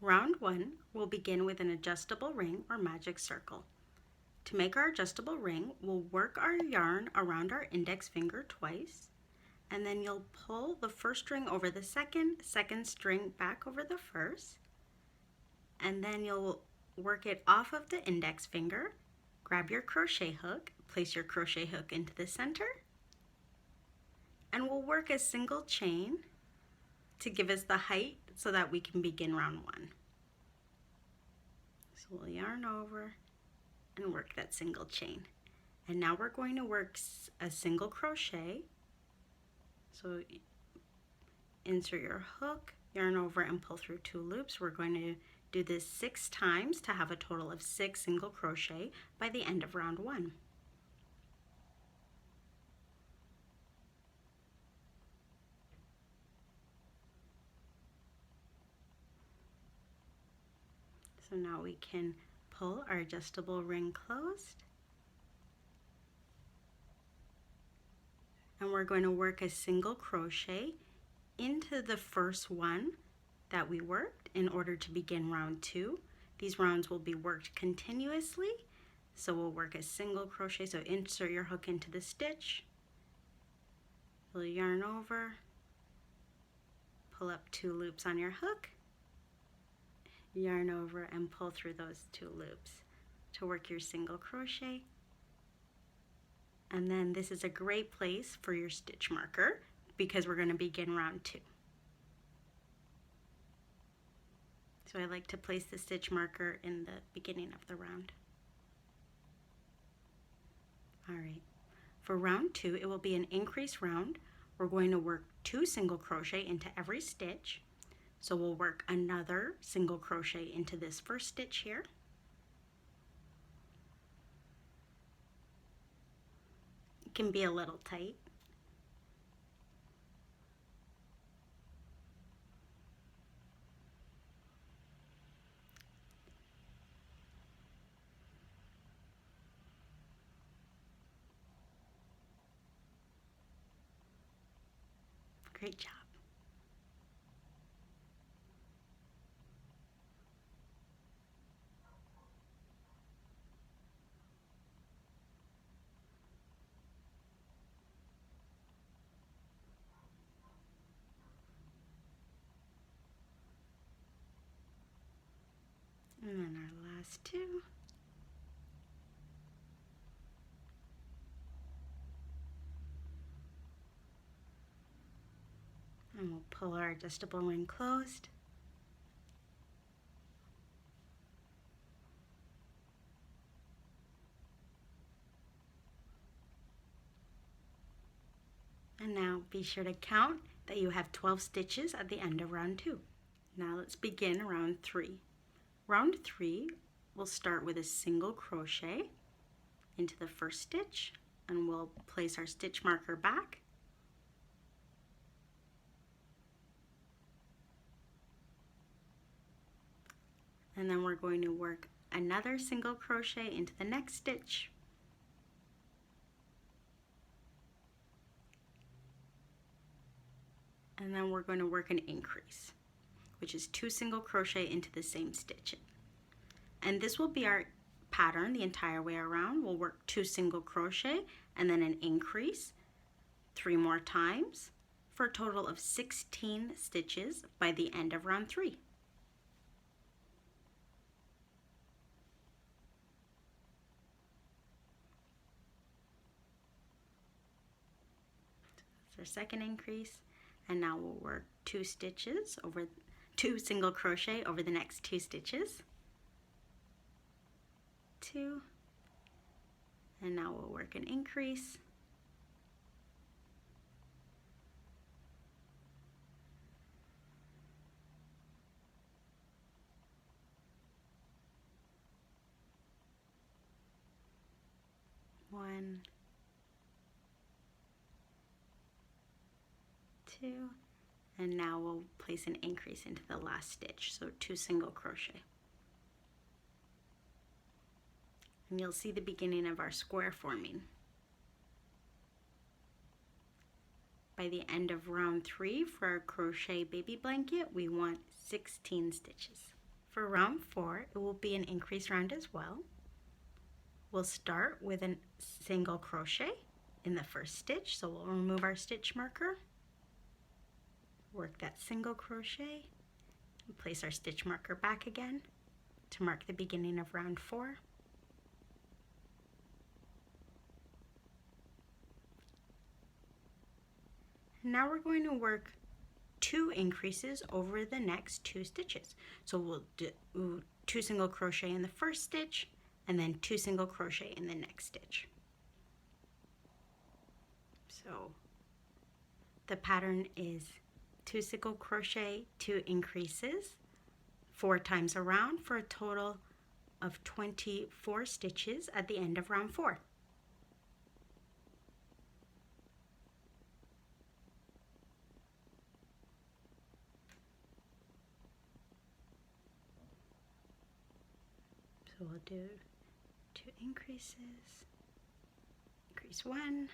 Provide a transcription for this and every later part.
Round 1, we'll begin with an adjustable ring or magic circle. To make our adjustable ring, we'll work our yarn around our index finger twice, and then you'll pull the first string over the second string back over the first, and then you'll work it off of the index finger, grab your crochet hook, place your crochet hook into the center, and we'll work a single chain to give us the height so that we can begin round 1. So we'll yarn over and work that single chain. And now we're going to work a single crochet. So insert your hook, yarn over and pull through 2 loops. We're going to do this 6 times to have a total of 6 single crochet by the end of round 1. So now we can pull our adjustable ring closed, and we're going to work a single crochet into the first one that we worked in order to begin round 2. These rounds will be worked continuously, so we'll work a single crochet. So insert your hook into the stitch, you'll yarn over, pull up 2 loops on your hook, yarn over and pull through those 2 loops to work your single crochet. And then this is a great place for your stitch marker because we're going to begin round 2. So I like to place the stitch marker in the beginning of the round. Alright, for round 2 it will be an increase round. We're going to work 2 single crochet into every stitch. So we'll work another single crochet into this first stitch here. It can be a little tight. Great job. And then our last 2. And we'll pull our adjustable ring closed. And now be sure to count that you have 12 stitches at the end of round 2. Now let's begin round 3. Round 3, we'll start with a single crochet into the first stitch, and we'll place our stitch marker back. And then we're going to work another single crochet into the next stitch. And then we're going to work an increase, which is 2 single crochet into the same stitch. And this will be our pattern the entire way around. We'll work 2 single crochet and then an increase 3 more times for a total of 16 stitches by the end of round 3. That's our second increase, and now we'll work 2 single crochet over the next 2 stitches. 2, and now we'll work an increase. One, 2, and now we'll place an increase into the last stitch, so 2 single crochet. And you'll see the beginning of our square forming. By the end of round 3 for our Crochet Baby Blanket, we want 16 stitches. For round 4, it will be an increase round as well. We'll start with a single crochet in the first stitch, so we'll remove our stitch marker, work that single crochet, and place our stitch marker back again to mark the beginning of round 4. Now we're going to work 2 increases over the next 2 stitches. So we'll do 2 single crochet in the first stitch and then 2 single crochet in the next stitch. So the pattern is 2 single crochet, 2 increases, 4 times around for a total of 24 stitches at the end of round 4. So we'll do 2 increases, increase 1,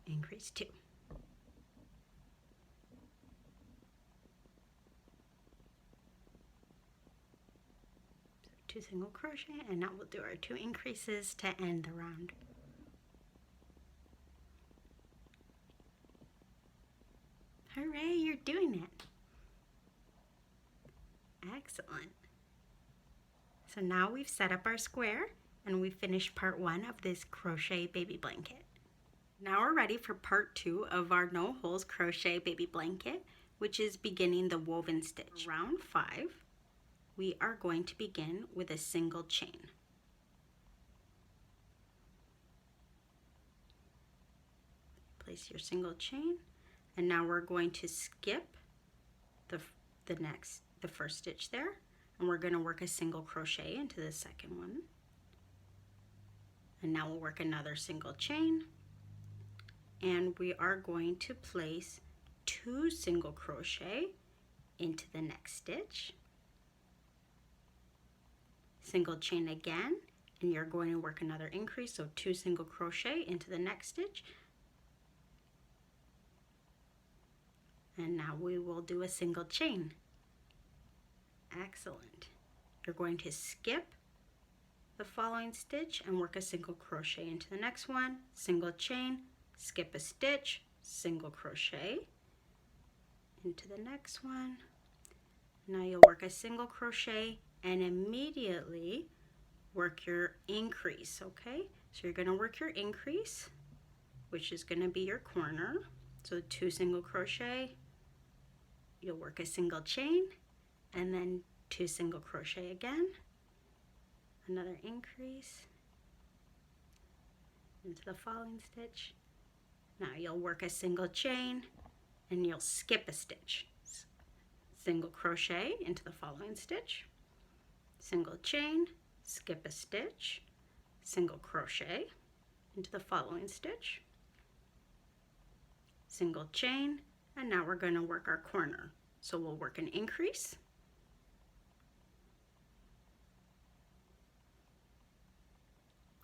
increase 2. So 2 single crochet, and now we'll do our 2 increases to end the round. Hooray, you're doing it! Excellent. So now we've set up our square and we've finished part 1 of this crochet baby blanket. Now we're ready for part 2 of our no holes crochet baby blanket, which is beginning the woven stitch. Round 5, we are going to begin with a single chain. Place your single chain, and now we're going to skip the first stitch there, and we're going to work a single crochet into the second one, and now we'll work another single chain, and we are going to place 2 single crochet into the next stitch, single chain again, and you're going to work another increase, so 2 single crochet into the next stitch, and now we will do a single chain. Excellent. You're going to skip the following stitch and work a single crochet into the next one, single chain, skip a stitch, single crochet into the next one. Now you'll work a single crochet and immediately work your increase, okay? So you're going to work your increase, which is going to be your corner. So 2 single crochet, you'll work a single chain, and then 2 single crochet again, another increase into the following stitch. Now you'll work a single chain and you'll skip a stitch, single crochet into the following stitch, single chain, skip a stitch, single crochet into the following stitch, single chain, and now we're going to work our corner. So we'll work an increase,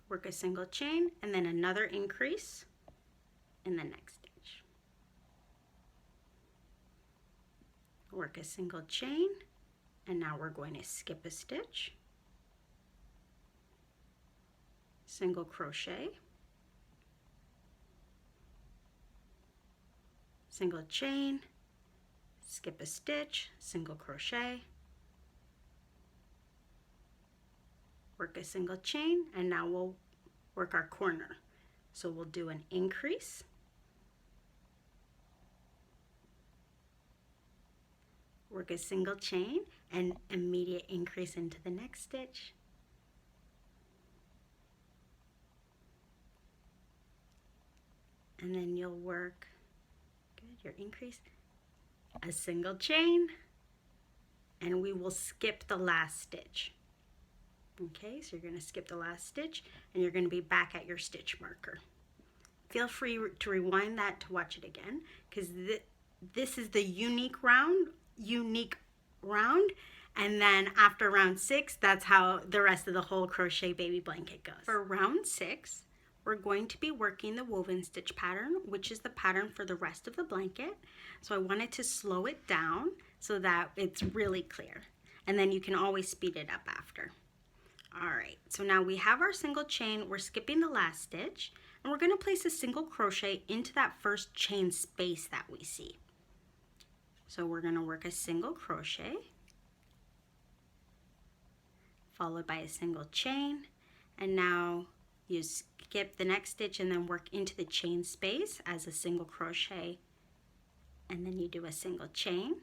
work a single chain, and then another increase in the next stitch. Work a single chain, and now we're going to skip a stitch, single crochet, single chain, skip a stitch, single crochet, work a single chain, and now we'll work our corner. So we'll do an increase, work a single chain, and immediate increase into the next stitch, and then you'll work your increase, a single chain, and we will skip the last stitch. Okay, so you're going to skip the last stitch and you're going to be back at your stitch marker. Feel free to rewind that to watch it again, because this is the unique round, and then after round 6, that's how the rest of the whole crochet baby blanket goes. For round 6, we're going to be working the woven stitch pattern, which is the pattern for the rest of the blanket. So I wanted to slow it down so that it's really clear. And then you can always speed it up after. All right, so now we have our single chain. We're skipping the last stitch, and we're going to place a single crochet into that first chain space that we see. So we're going to work a single crochet, followed by a single chain, and now you skip the next stitch and then work into the chain space as a single crochet, and then you do a single chain.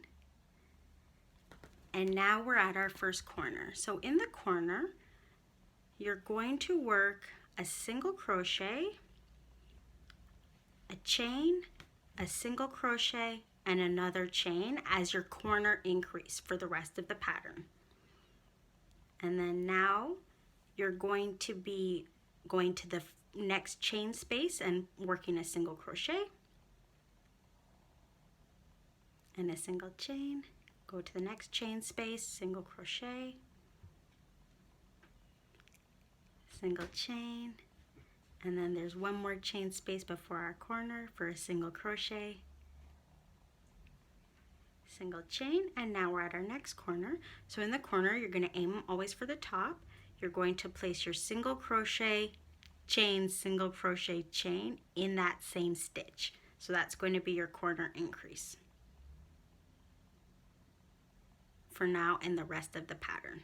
And now we're at our first corner. So in the corner, you're going to work a single crochet, a chain, a single crochet, and another chain as your corner increase for the rest of the pattern. And then now you're going to be going to the next chain space and working a single crochet and a single chain. Go to the next chain space, single crochet, single chain, and then there's one more chain space before our corner for a single crochet, single chain, and now we're at our next corner. So in the corner, you're going to aim always for the top. You're going to place your single crochet, chain, single crochet, chain in that same stitch. So that's going to be your corner increase for now and the rest of the pattern.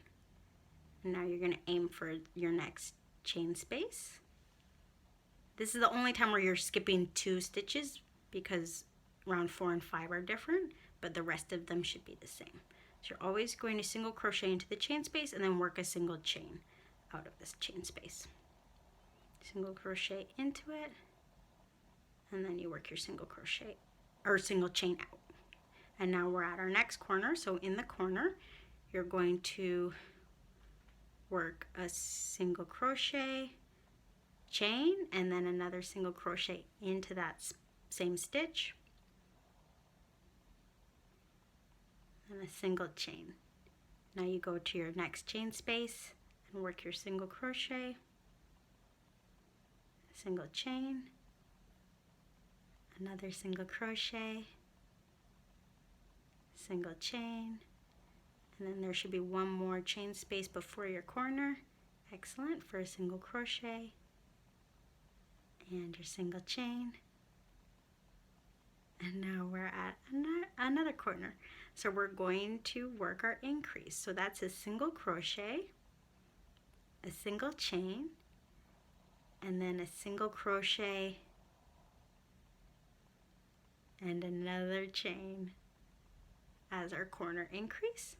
And now you're going to aim for your next chain space. This is the only time where you're skipping 2 stitches because round 4 and 5 are different, but the rest of them should be the same. So you're always going to single crochet into the chain space and then work a single chain out of this chain space. Single crochet into it, and then you work your single crochet or single chain out. And now we're at our next corner. So in the corner, you're going to work a single crochet, chain, and then another single crochet into that same stitch, and a single chain. Now you go to your next chain space and work your single crochet, single chain, another single crochet, single chain, and then there should be one more chain space before your corner. Excellent, for a single crochet and your single chain. And now we're at another corner. So we're going to work our increase. So that's a single crochet, a single chain, and then a single crochet and another chain as our corner increase.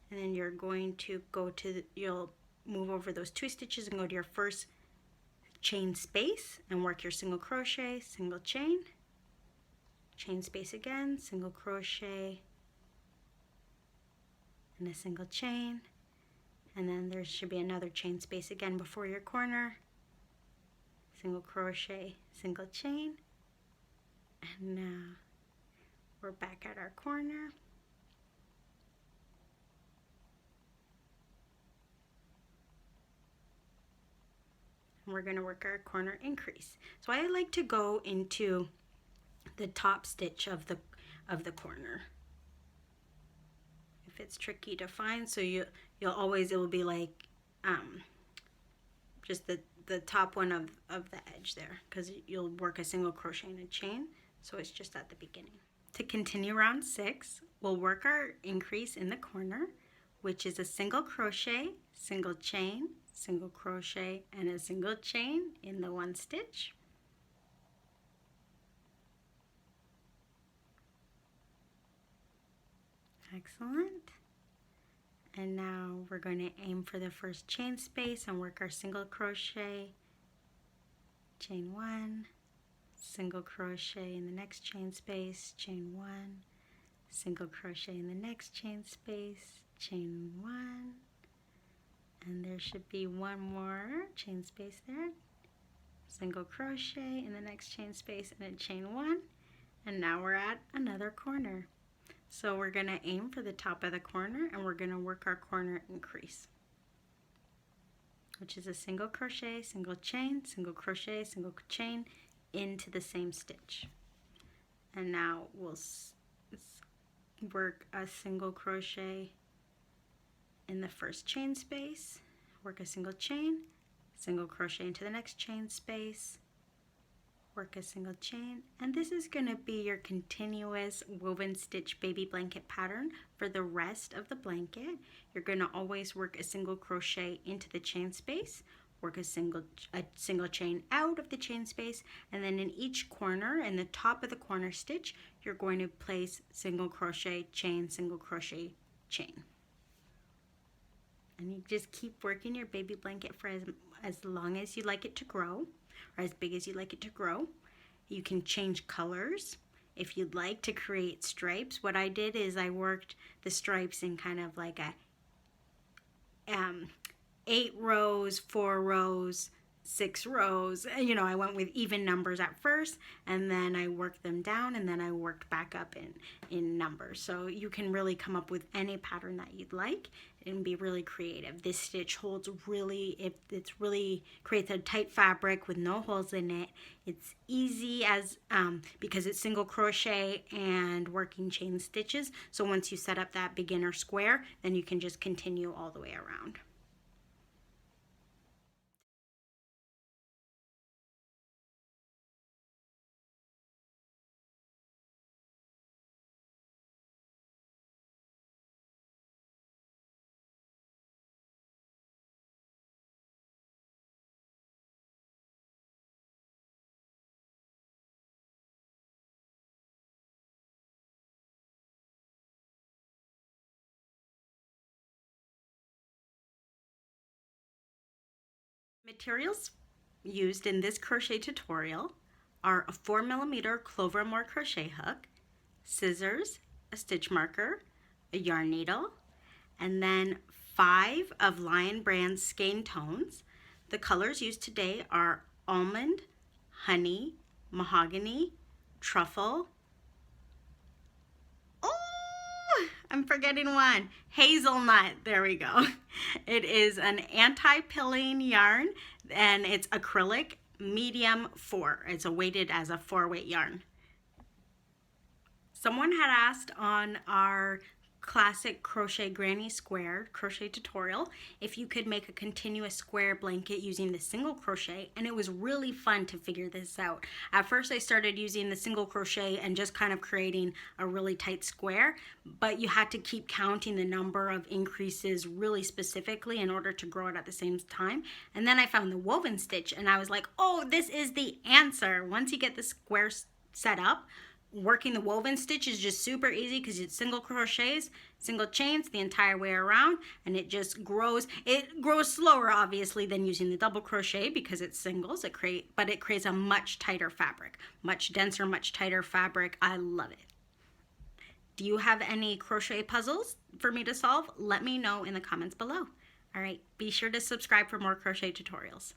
And then you're going to go to, you'll move over those 2 stitches and go to your first chain space and work your single crochet, single chain, chain space again, single crochet, and a single chain, and then there should be another chain space again before your corner, single crochet, single chain, and now we're back at our corner. And we're going to work our corner increase. So I like to go into the top stitch of the corner. If it's tricky to find, so you'll always, it will be like just the top one of the edge there, because you'll work a single crochet and a chain, so it's just at the beginning. To continue round 6, we'll work our increase in the corner, which is a single crochet, single chain, single crochet, and a single chain in the one stitch. Excellent. And now we're going to aim for the first chain space and work our single crochet, chain 1, single crochet in the next chain space, chain 1, single crochet in the next chain space, chain 1, and there should be one more chain space there, single crochet in the next chain space and a chain 1, and now we're at another corner. So we're going to aim for the top of the corner and we're going to work our corner increase, which is a single crochet, single chain, single crochet, single chain into the same stitch. And now we'll work a single crochet in the first chain space, work a single crochet into the next chain space, work a single chain, and this is going to be your continuous woven stitch baby blanket pattern for the rest of the blanket. You're going to always work a single crochet into the chain space, work a single chain out of the chain space, and then in each corner, in the top of the corner stitch, you're going to place single crochet, chain, single crochet, chain. And you just keep working your baby blanket for as long as you like it to grow, or as big as you like it to grow. You can change colors if you'd like to create stripes. What I did is I worked the stripes in kind of like a 8 rows, 4 rows, 6 rows. You know, I went with even numbers at first, and then I worked them down, and then I worked back up in numbers. So you can really come up with any pattern that you'd like and be really creative. This stitch holds really, it's really creates a tight fabric with no holes in it. It's easy as because it's single crochet and working chain stitches. So once you set up that beginner square, then you can just continue all the way around. Materials used in this crochet tutorial are a 4mm Clover more crochet hook, scissors, a stitch marker, a yarn needle, and then 5 of Lion brand Skein tones. The colors used today are Almond, Honey, Mahogany, Truffle, I'm forgetting one. Hazelnut. There we go. It is an anti-pilling yarn, and it's acrylic, medium 4. It's weighted as a 4-weight yarn. Someone had asked on our classic crochet granny square crochet tutorial if you could make a continuous square blanket using the single crochet, and it was really fun to figure this out. At first I started using the single crochet and just kind of creating a really tight square, but you had to keep counting the number of increases really specifically in order to grow it at the same time. And then I found the woven stitch, and I was like, oh, this is the answer. Once you get the square set up, working the woven stitch is just super easy because it's single crochets, single chains the entire way around, and it just grows. It grows slower, obviously, than using the double crochet because it's singles. But it creates a much tighter fabric, much denser, much tighter fabric. I love it. Do you have any crochet puzzles for me to solve? Let me know in the comments below. All right, be sure to subscribe for more crochet tutorials.